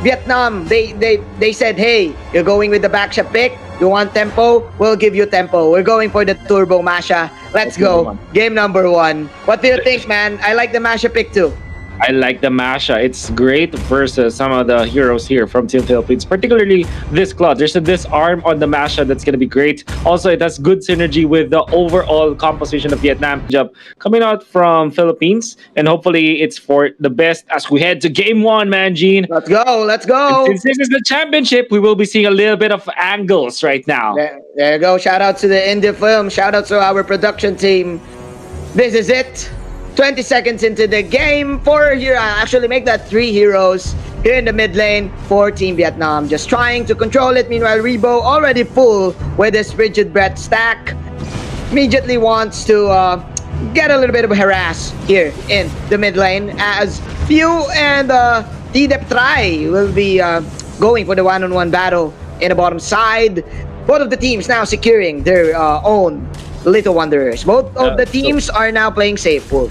Vietnam, they said, hey, you're going with the backshot pick. You want tempo? We'll give you tempo. We're going for the turbo Masha. Let's go. Game number 1. What do you think, man? I like the Masha pick too. I like the Masha. It's great versus some of the heroes here from Team Philippines, particularly this Claude. There's a disarm on the Masha that's going to be great. Also, it has good synergy with the overall composition of Vietnam. Coming out from Philippines, and hopefully it's for the best as we head to Game 1, man, Gene. Let's go. Let's go. And since this is the championship, we will be seeing a little bit of angles right now. There you go. Shout out to the indie film. Shout out to our production team. This is it. 20 seconds into the game, 4 here. Actually, make that 3 heroes here in the mid lane for Team Vietnam. Just trying to control it. Meanwhile, Rebo already full with his Rigid Breath stack. Immediately wants to get a little bit of harass here in the mid lane as Few and T-Dep Try will be going for the one-on-one battle in the bottom side. Both of the teams now securing their own Little Wanderers. Both of the teams are now playing safe, Wolf.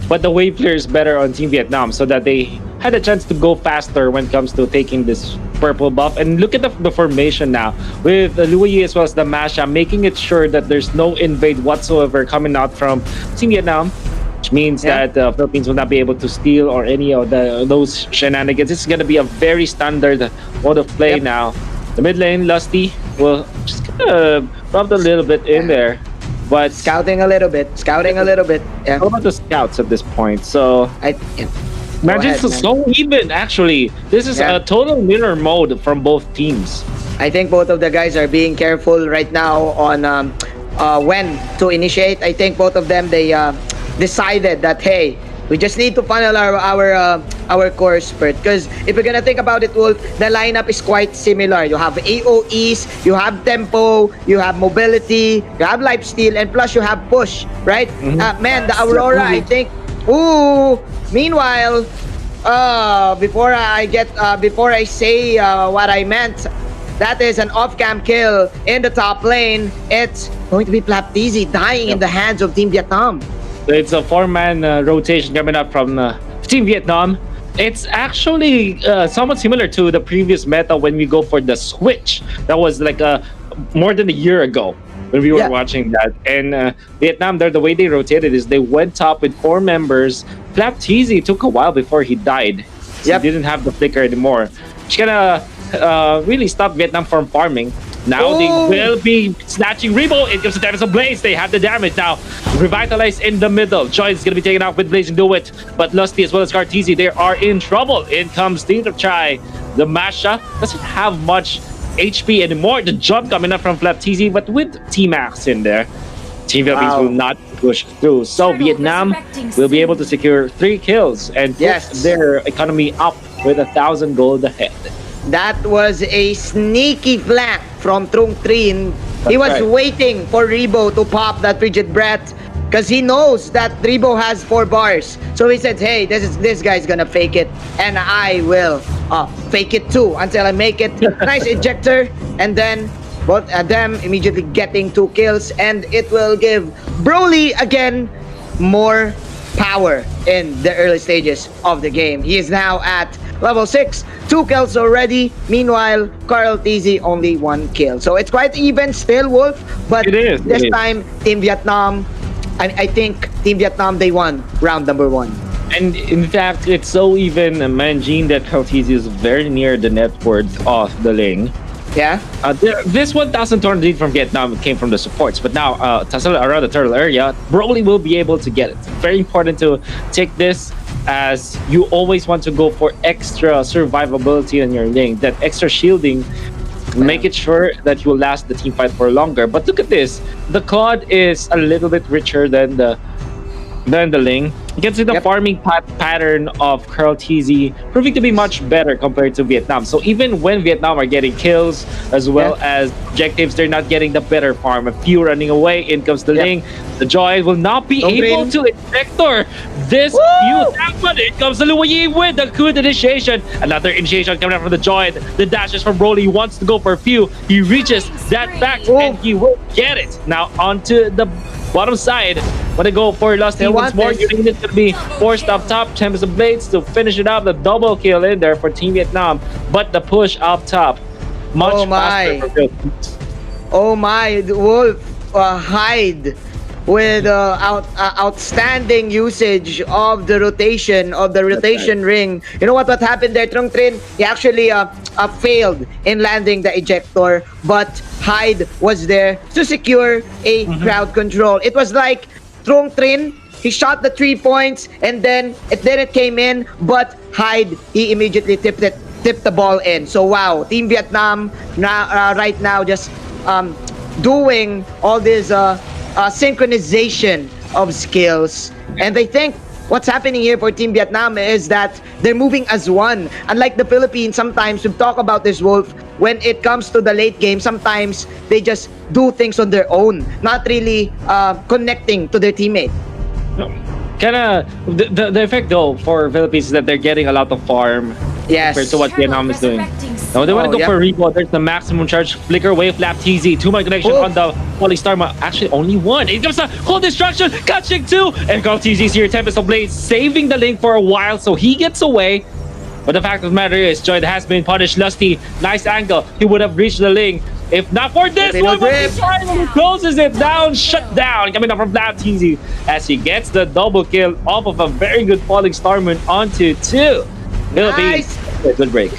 But the wave clear is better on Team Vietnam so that they had a chance to go faster when it comes to taking this purple buff. And look at the formation now with Luyi as well as the Masha, making it sure that there's no invade whatsoever coming out from Team Vietnam, which means that the Philippines will not be able to steal or any of those shenanigans. This is going to be a very standard mode of play now. The mid lane, Lusty, will just kind of rub a little bit in there. But scouting a little bit. Yeah. How about the scouts at this point? So imagine it's so even. Actually, this is a total winner mode from both teams. I think both of the guys are being careful right now on when to initiate. I think both of them they decided that hey, we just need to funnel our core spurt, because if you're gonna think about it, Wolf, the lineup is quite similar. You have AOEs, you have tempo, you have mobility, you have lifesteal, and plus you have push, right? Man, the Aurora, I think. Ooh. Meanwhile, before I say what I meant, that is an off-cam kill in the top lane. It's going to be Plaptizi dying in the hands of Team Vietnam. It's a 4-man rotation coming up from Team Vietnam. It's actually somewhat similar to the previous meta when we go for the switch. That was like more than a year ago when we were watching that. And Vietnam, the way they rotated is they went top with 4 members. Plaptizi took a while before he died. So he didn't have the flicker anymore. It's gonna really stop Vietnam from farming. Now they will be snatching Rebo. It gives the damage of Blaze. They have the damage now. Revitalize in the middle. Joy is going to be taken out with Blaze and do it. But Lusty as well as Cartesi, they are in trouble. In comes T-Dep Try. The Masha doesn't have much HP anymore. The jump coming up from Plaptizi, but with T-Max in there, Team Philippines will not push through. So Vietnam will be able to secure 3 kills and put their economy up with 1,000 gold ahead. That was a sneaky flank from Trung Trin. He was waiting for Rebo to pop that Rigid Breath because he knows that Rebo has 4 bars. So he said, hey, this guy's gonna fake it, and I will fake it too until I make it. Nice ejector, and then both of them immediately getting 2 kills, and it will give Broly again more power in the early stages of the game. He is now at level 6, 2 kills already. Meanwhile, Carl TZ only 1 kill. So it's quite even still, Wolf. But this time, Team Vietnam, I think Team Vietnam, they won round number 1. And in fact, it's so even, Manjin, that Carl TZ is very near the net worth of the lane. Yeah. This 1,000 lead from Vietnam came from the supports, but now around the turtle area, Broly will be able to get it. Very important to take this, as you always want to go for extra survivability in your lane, that extra shielding, make it sure that you will last the team fight for longer. But look at this, the Claude is a little bit richer than the lane. You can see the farming pattern of Carl TZ proving to be much better compared to Vietnam. So even when Vietnam are getting kills as well as objectives, they're not getting the better farm. A few running away, in comes the Ling. The Joy will not be able to Inspector this few. But it comes the Luyi with the good initiation. Another initiation coming out from the Joy. The dashes from Broly. He wants to go for a few. He reaches that back and he will get it. Now onto the bottom side. When they go for Lusty once more, Uranus gonna be forced up top. Tempest of Blades to finish it up. The double kill in there for Team Vietnam, but the push up top much faster for Philippines. Oh my, Wolf Hyde with outstanding usage of the rotation ring. You know what happened there, Trung Trin? He actually failed in landing the ejector, but Hyde was there to secure a crowd control. It was like Trung Trin, he shot the 3 points and then it didn't came in, but Hyde, he immediately tipped the ball in. So wow, Team Vietnam now right now just doing all this synchronization of skills. And I think what's happening here for Team Vietnam is that they're moving as one. Unlike the Philippines, sometimes we talk about this, Wolf, when it comes to the late game, sometimes they just do things on their own, not really connecting to their teammate. Kinda the effect though for Philippines is that they're getting a lot of farm compared to what Vietnam is doing. Now they want to go for Repo. There's the maximum charge. Flicker, Wave, Flap, TZ. 2-man connection on the Holy Star. Actually, only one. It comes a whole destruction. Catching 2. And go TZ's here. Tempest of Blades saving the link for a while, so he gets away. But the fact of the matter is, Joyd has been punished. Lusty, nice angle. He would have reached the link if not for this one. He closes it down. Shut down. Coming up from Flap, TZ as he gets the double kill off of a very good Falling Starman onto 2. Philippines. Good break.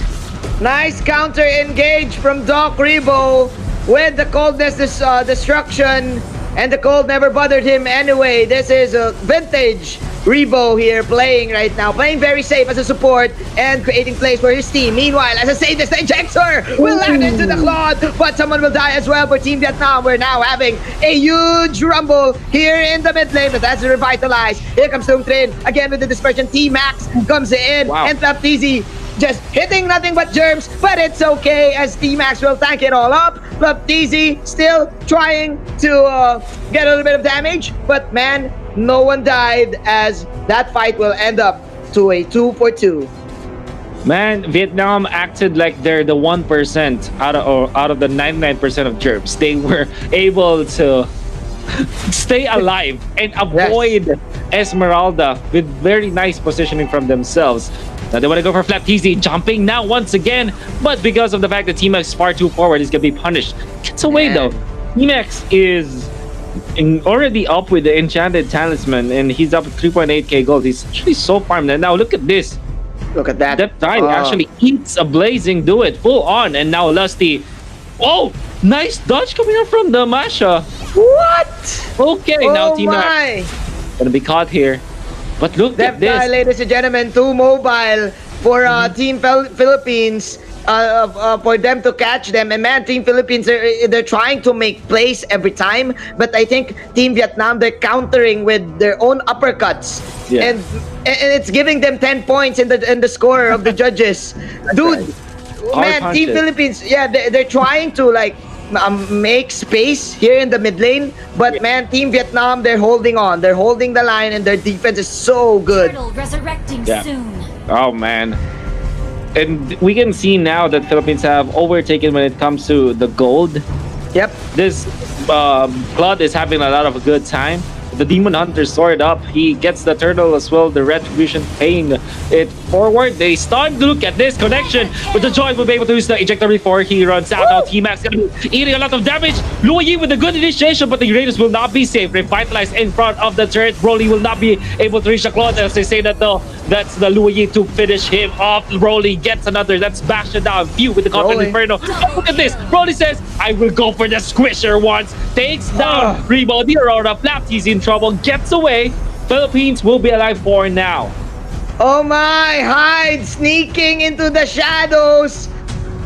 Nice counter engage from Doc Rebo with the coldness destruction, and the cold never bothered him anyway. This is a vintage Rebo here playing right now, playing very safe as a support and creating plays for his team. Meanwhile, as I say this, the ejector will land into the cloth, but someone will die as well for Team Vietnam. We're now having a huge rumble here in the mid lane, but that's revitalized. Here comes Trung Trin again with the dispersion. T-Max comes in, and Flaptizi just hitting nothing but germs, but it's okay as T-Max will tank it all up. Flaptizi still trying to get a little bit of damage, but man, no one died as that fight will end up to a 2-for-2. Man, Vietnam acted like they're the 1% out of the 99% of germs. They were able to stay alive and avoid Esmeralda with very nice positioning from themselves. Now they want to go for Flap TZ, jumping now once again, but because of the fact that T-Max is far too forward, he's gonna be punished. Gets away though. T-Max is already up with the Enchanted Talisman, and he's up 3.8k gold. He's actually so farmed. And now look at this. Look at that. That time actually eats a blazing do it full on, and now Lusty. Oh, nice dodge coming up from the Masha. What? Okay, now T-Max gonna be caught here. But look at this. Ladies and gentlemen, too mobile for Team Philippines. For them to catch them, and man, Team Philippines, they're trying to make plays every time, but I think Team Vietnam, they're countering with their own uppercuts, and it's giving them 10 points in the score of the judges. Dude, man, Team Philippines, they're trying to like make space here in the mid lane, but man, Team Vietnam, they're holding on, they're holding the line, and their defense is so good. Resurrecting soon. Oh man. And we can see now that Philippines have overtaken when it comes to the gold. Yep. This Claude is having a lot of a good time. The Demon Hunter soared up. He gets the turtle as well. The Retribution paying it forward. They start to look at this connection, but the Joy will be able to use the ejector before he runs out. Now T-Max gonna be eating a lot of damage. Luo Yi with a good initiation, but the Uranus will not be safe. Revitalized in front of the turret. Broly will not be able to reach the Claude, as they say that though. That's the Luo Yi to finish him off. Broly gets another. That's bashed down. Few with the Confident Inferno. Oh, look at this. Broly says, I will go for the Squisher once. Takes down Rebo. The Aurora. Flapty's in trouble. Gets away. Philippines will be alive for now. Oh my, Hyde sneaking into the shadows.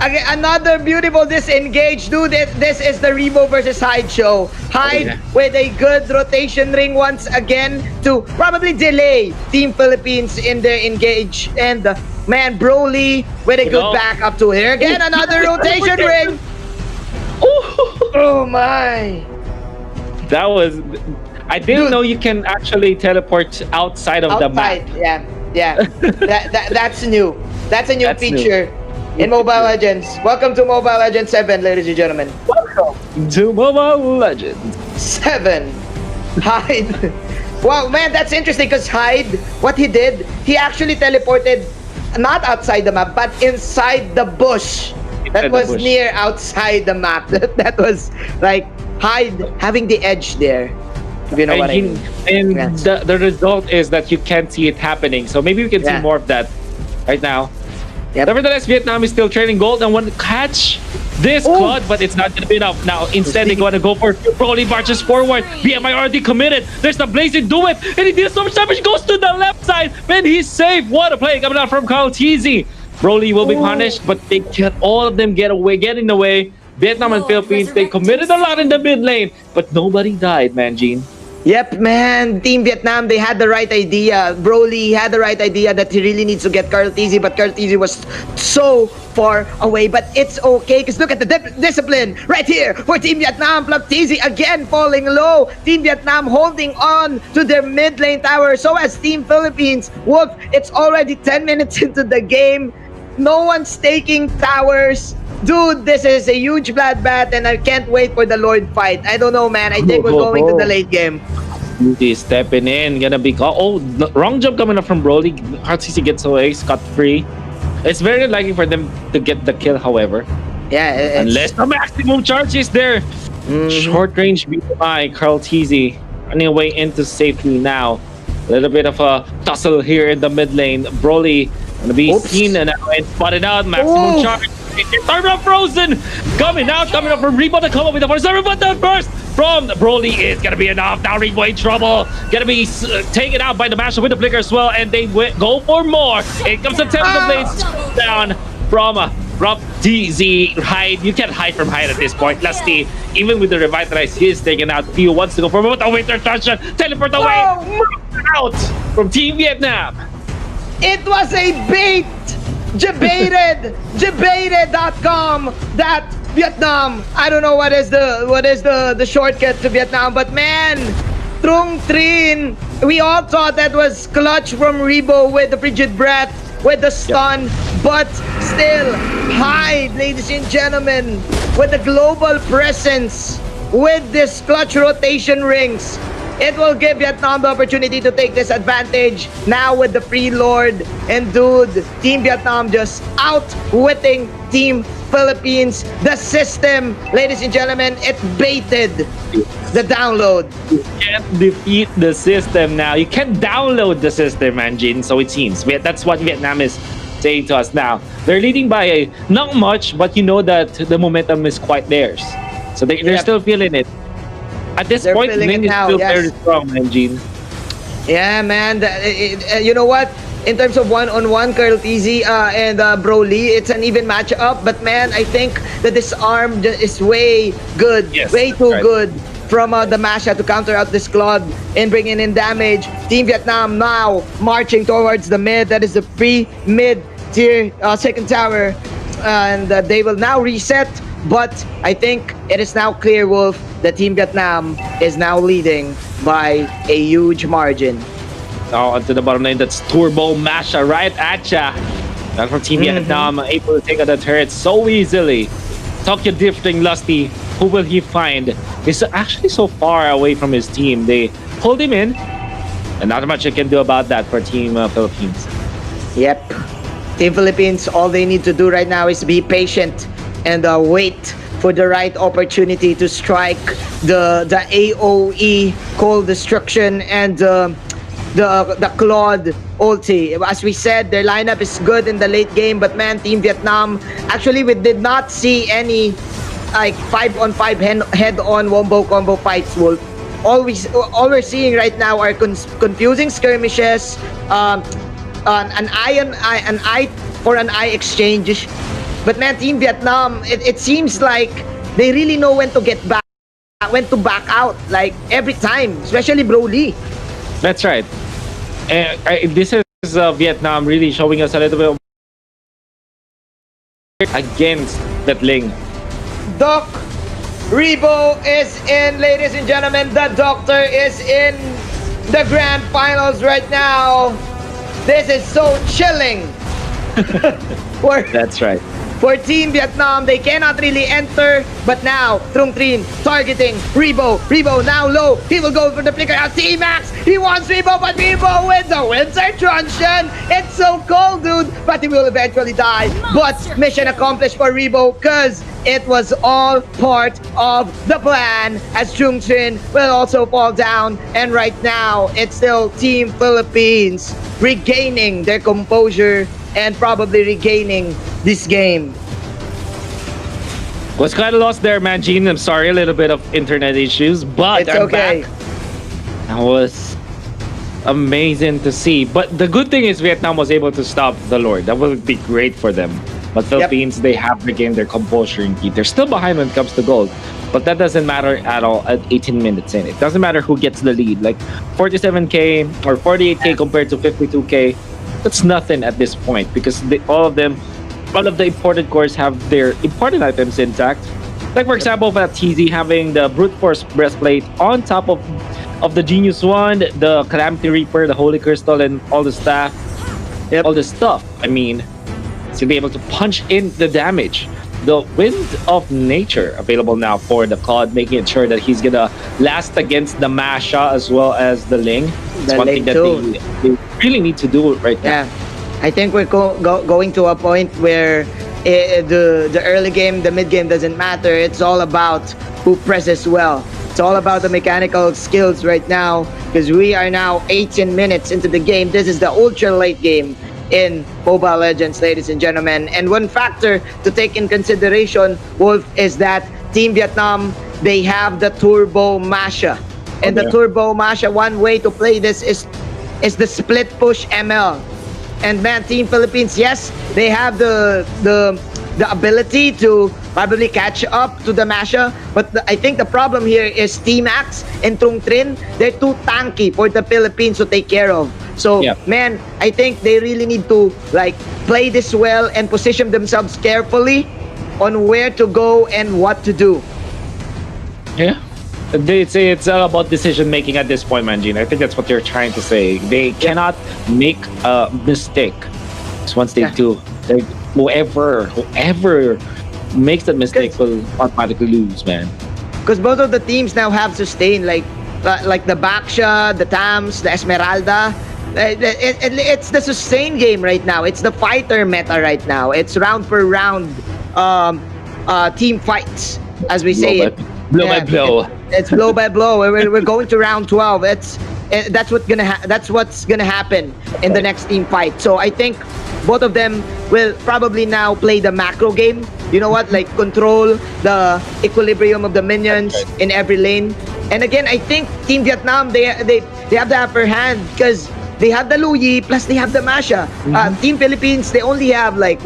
Again, another beautiful disengage. Dude, this is the Rebo versus Hyde show. Hyde with a good rotation ring once again to probably delay Team Philippines in their engage. And man, Broly with a good backup to here. Again, another rotation ring. Oh my. That was... I didn't know you can actually teleport outside of the map. Yeah. That's new. That's a new feature in Mobile Legends. Welcome to Mobile Legends 7, ladies and gentlemen. Welcome to Mobile Legends 7. Hyde Wow, man, that's interesting because Hyde, what he did, he actually teleported not outside the map, but inside the bush. That Inside the was bush. near outside the map. That was like Hyde having the edge there. If you know what I mean. And Yes. the result is that you can't see it happening. So maybe we can Yeah. see more of that right now. Yep. Nevertheless, Vietnam is still trailing gold and want to catch this Oh. quad, but it's not going to be enough. Now, instead, they're going to go for Broly marches forward. BMI already committed. There's the blazing do it, and he deals so much damage. Goes to the left side. Man, he's safe. What a play coming out from Carl TZ. Broly will be punished, but they can all of them get in the way. Vietnam and Philippines, they committed a lot in the mid lane, but nobody died, man, Gene. Yep, man. Team Vietnam, they had the right idea. Broly had the right idea that he really needs to get Carl TZ, but Carl TZ was so far away. But it's okay, because look at the discipline right here for Team Vietnam. Plus TZ again falling low. Team Vietnam holding on to their mid lane tower. So as Team Philippines, Wolf, it's already 10 minutes into the game. No one's taking towers. Dude, this is a huge bloodbath, and I can't wait for the Lord fight. I don't know, man. I think we're going to the late game. He's stepping in, gonna be wrong jump coming up from Broly. RTC gets away, scot free. It's very unlikely for them to get the kill, however, Yeah, unless the maximum charge is there. Short range BMI, Carl TZ running away into safety now. A little bit of a tussle here in the mid lane. Broly gonna be seen and spotted out. Maximum charge. Turn up Frozen coming out from Rebo to come up with the first, but the burst from Broly is gonna be enough. Now Rebo in trouble, gonna be taken out by the masher with the flicker as well, and they go for more. It comes the Tempest Blades down from TZ. Hyde, you can't hide from Hyde at this point. Lusty, even with the revitalized, he is taken out. Theo wants to go for more, but the winter touch teleport away out from Team Vietnam. It was a bait. Debated.com that Vietnam. I don't know what is the shortcut to Vietnam, but man, Trung Trin, we all thought that was clutch from Rebo with the frigid breath, with the stun, but still Hyde, ladies and gentlemen, with the global presence, with this clutch rotation rings. It will give Vietnam the opportunity to take this advantage now with the free lord. And dude, Team Vietnam just outwitting Team Philippines. The system, ladies and gentlemen, it baited the download. You can't defeat the system now. You can download the system, Anjin. So it seems that's what Vietnam is saying to us now. They're leading by not much, but you know that the momentum is quite theirs. So they're still feeling it. At this point, Ning is still very strong, Gene. Yeah, man. You know what? In terms of one-on-one, Carl TZ and Broly, it's an even matchup. But man, I think the disarm is way good, way too good from the Masha to counter out this Claude and bringing in damage. Team Vietnam now marching towards the mid. That is the pre-mid tier second tower, and they will now reset. But I think it is now clear, Wolf, that Team Vietnam is now leading by a huge margin. Oh, onto the bottom lane, that's Turbo Masha right at ya. And from Team Vietnam, able to take out the turret so easily. Tokyo drifting Lusty, who will he find? He's actually so far away from his team. They pulled him in, and not much I can do about that for Team Philippines. Yep. Team Philippines, all they need to do right now is be patient and wait for the right opportunity to strike the AOE Cold Destruction and the Claude ulti. As we said, their lineup is good in the late game, but man, Team Vietnam, actually we did not see any like 5-on-5 head-on wombo combo fights, Wolf. All we're seeing right now are confusing skirmishes, an eye for an eye exchange. But man, Team Vietnam, it seems like they really know when to get back, when to back out, like every time, especially Broly. That's right. This is Vietnam really showing us a little bit against that Ling. Doc Rebo is in, ladies and gentlemen. The Doctor is in the grand finals right now. This is so chilling. That's right. for Team Vietnam. They cannot really enter, but now Trung Trin targeting Rebo. Rebo now low. He will go for the flicker out. T-Max, he wants Rebo, but Rebo wins the Winter Truncheon. It's so cold, dude, but he will eventually die. But mission accomplished for Rebo because it was all part of the plan, as Trung Trin will also fall down. And right now, it's still Team Philippines regaining their composure and probably regaining this game. Was kind of lost there, man, Gene. I'm sorry, a little bit of internet issues, but It's I'm okay. back. That was amazing to see. But the good thing is Vietnam was able to stop the Lord. That would be great for them. But Philippines, they have regained their composure indeed. They're still behind when it comes to gold. But that doesn't matter at all at 18 minutes in. It doesn't matter who gets the lead. Like 47K or 48K compared to 52K. That's nothing at this point because all of the imported cores have their important items intact. Like for example, TZ having the brute force breastplate on top of the Genius Wand, the Calamity Reaper, the Holy Crystal, and all the stuff. All the stuff. I mean, to be able to punch in the damage. The Wind of Nature available now for the COD, making it sure that he's gonna last against the Masha as well as the Ling. It's The one Ling thing that too. they really need to do right now. Yeah, I think we're going to a point where the early game, the mid game doesn't matter. It's all about who presses well. It's all about the mechanical skills right now because we are now 18 minutes into the game. This is the ultra late game in Mobile Legends, ladies and gentlemen. And one factor to take in consideration, Wolf, is that Team Vietnam, they have the Turbo Masha. And the Turbo Masha, one way to play this is the split push ML. And man, Team Philippines, yes, they have the ability to probably catch up to the Masha, but I think the problem here is T-Max and Trung Trin. They're too tanky for the Philippines to take care of. So, man, I think they really need to play this well and position themselves carefully on where to go and what to do. Yeah. They say it's all about decision making at this point, Manjin. I think that's what they're trying to say. They cannot make a mistake. So once they do, whoever makes that mistake will automatically lose, man. Because both of the teams now have sustain, like the Baksha, the Tams, the Esmeralda. It's the sustain game right now. It's the fighter meta right now. It's round per round team fights, as we say it. Blow by blow. It's blow by blow. We're going to round 12. That's what's gonna happen in the next team fight. So I think both of them will probably now play the macro game. You know what? Like control the equilibrium of the minions in every lane. And again, I think Team Vietnam they have the upper hand because they have the Luyi plus they have the Masha. Team Philippines, they only have the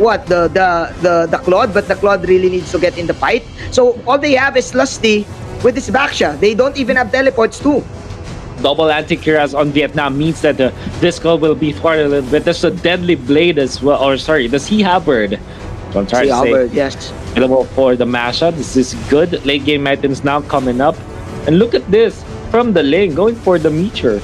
Claude, but the Claude really needs to get in the fight. So all they have is Lusty with this Baksha. They don't even have teleports too. Double anti-cuirass on Vietnam means that this Claude will be thwarted a little bit. There's a deadly blade as well, or sorry, the Sea Halberd. So I'm trying to say, yes. Available for the Masha. This is good. Late game items now coming up. And look at this from the lane, going for the Meteor.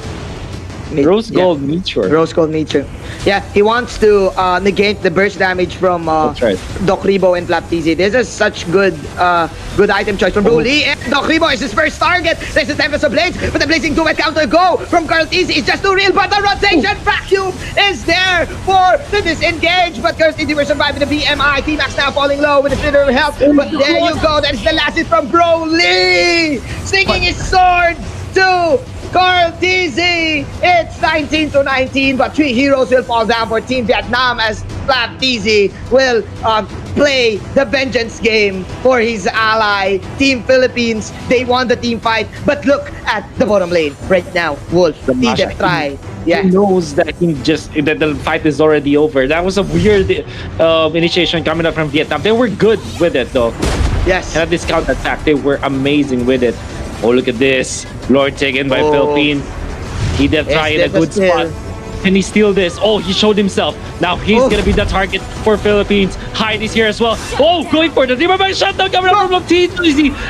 Rose Gold Meteor. Rose Gold Meteor. Yeah, he wants to negate the burst damage from Doc Rebo and Flap TZ. This is such good item choice from Broly. And Doc Rebo is his first target. There's the Tempest of Blades, but the Blazing Duet counter go from Carl TZ is just too real, but the rotation vacuum is there for the disengage. But Carl TZ will survive with the BMI. T-Max now falling low with the Flitter of Health. But there you go. That is the last hit from Broly. Singing his sword to Carl TZ. It's 19-19, but 3 heroes will fall down for Team Vietnam as Flap TZ will play the vengeance game for his ally. Team Philippines, they won the team fight, but look at the bottom lane right now. Wolf, see them try. He knows that that the fight is already over. That was a weird initiation coming up from Vietnam. They were good with it though. Yes. And at this counter attack, they were amazing with it. Oh, look at this. Lord taken by Philippines. He did try in a good spot. Can he steal this? Oh, he showed himself. Now he's going to be the target for Philippines. Hyde is here as well. Oh, going for the Demon shutdown coming up from TZ.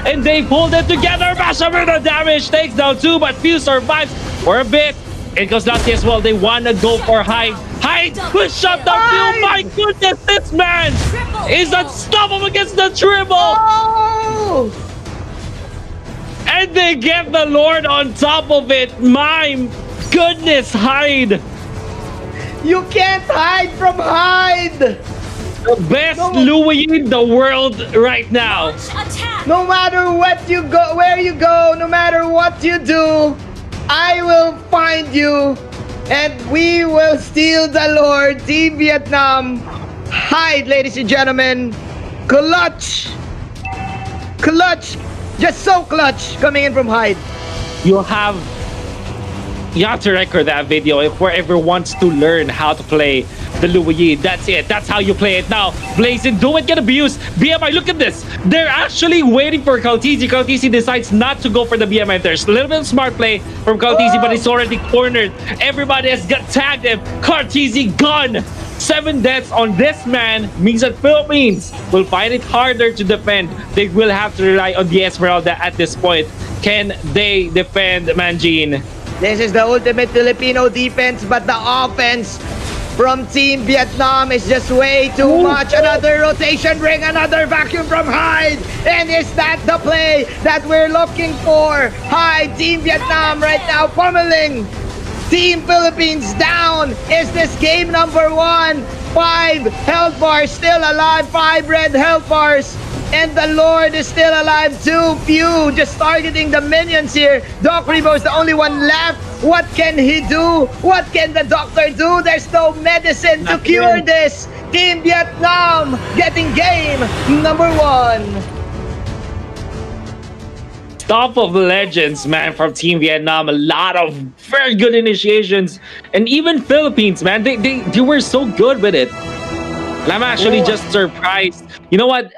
And they pulled it together. Masha with the damage. Takes down 2, but few survives for a bit. It goes Lassie as well. They want to go for Hyde. Hyde push up the field. My goodness, this man is unstoppable against the dribble. Oh! And they get the Lord on top of it. My goodness, Hyde. You can't hide from Hyde. The best Louis in the world right now. Attack. No matter what you go, where you go, no matter what you do, I will find you, and we will steal the Lord. Team Vietnam, Hyde, ladies and gentlemen, clutch, just so clutch coming in from Hyde. You have to record that video if whoever wants to learn how to play the Louis. That's it. That's how you play it. Now, Blazin, don't get abused. BMI, look at this. They're actually waiting for Caltisi. Caltisi decides not to go for the BMI. There's a little bit of smart play from Caltisi, but it's already cornered. Everybody has got tagged him. Caltisi gone. 7 deaths on this man means that Philippines will find it harder to defend. They will have to rely on the Esmeralda at this point. Can they defend Manjin? This is the ultimate Filipino defense, but the offense from Team Vietnam is just way too much. Another rotation, bring another vacuum from Hyde. And is that the play that we're looking for? Hyde, Team Vietnam right now pummeling Team Philippines down. Is this game number 1? 5 health bars still alive, 5 red health bars. And the Lord is still alive too. Pew just targeting the minions here. Doc Rebo is the only one left. What can he do? What can the doctor do? There's no medicine to cure this. Team Vietnam getting game number 1. Top of legends, man, from Team Vietnam. A lot of very good initiations. And even Philippines, man, they were so good with it. And I'm actually just surprised. You know what?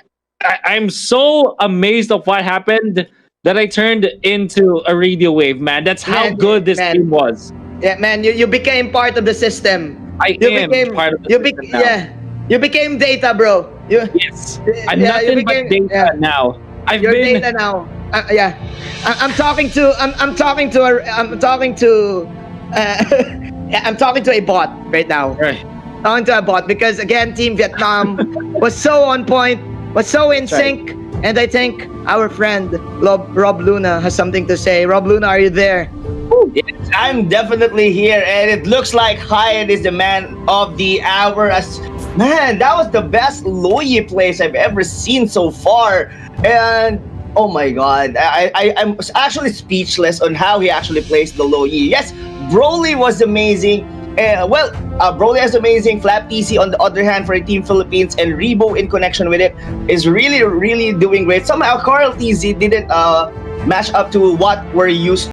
I'm so amazed of what happened that I turned into a radio wave, man. That's how good this team was. Yeah, man, you became part of the system. I am part of the system now. Yeah, you became data, bro. Yes, I'm nothing but data now. You're data now. Yeah, I'm talking to a bot right now. Right. Talking to a bot because again, Team Vietnam was so on point, was so in sync, and I think our friend Rob Luna has something to say. Rob Luna, are you there? Yes, I'm definitely here, and it looks like Hyde is the man of the hour. Man, that was the best Loyi plays I've ever seen so far, and oh my god, I'm actually speechless on how he actually plays the Loyi. Yes, Broly was amazing. Broly is amazing. Flap TC on the other hand for Team Philippines, and Rebo in connection with it is really doing great. Somehow Carl TC didn't match up to what we're used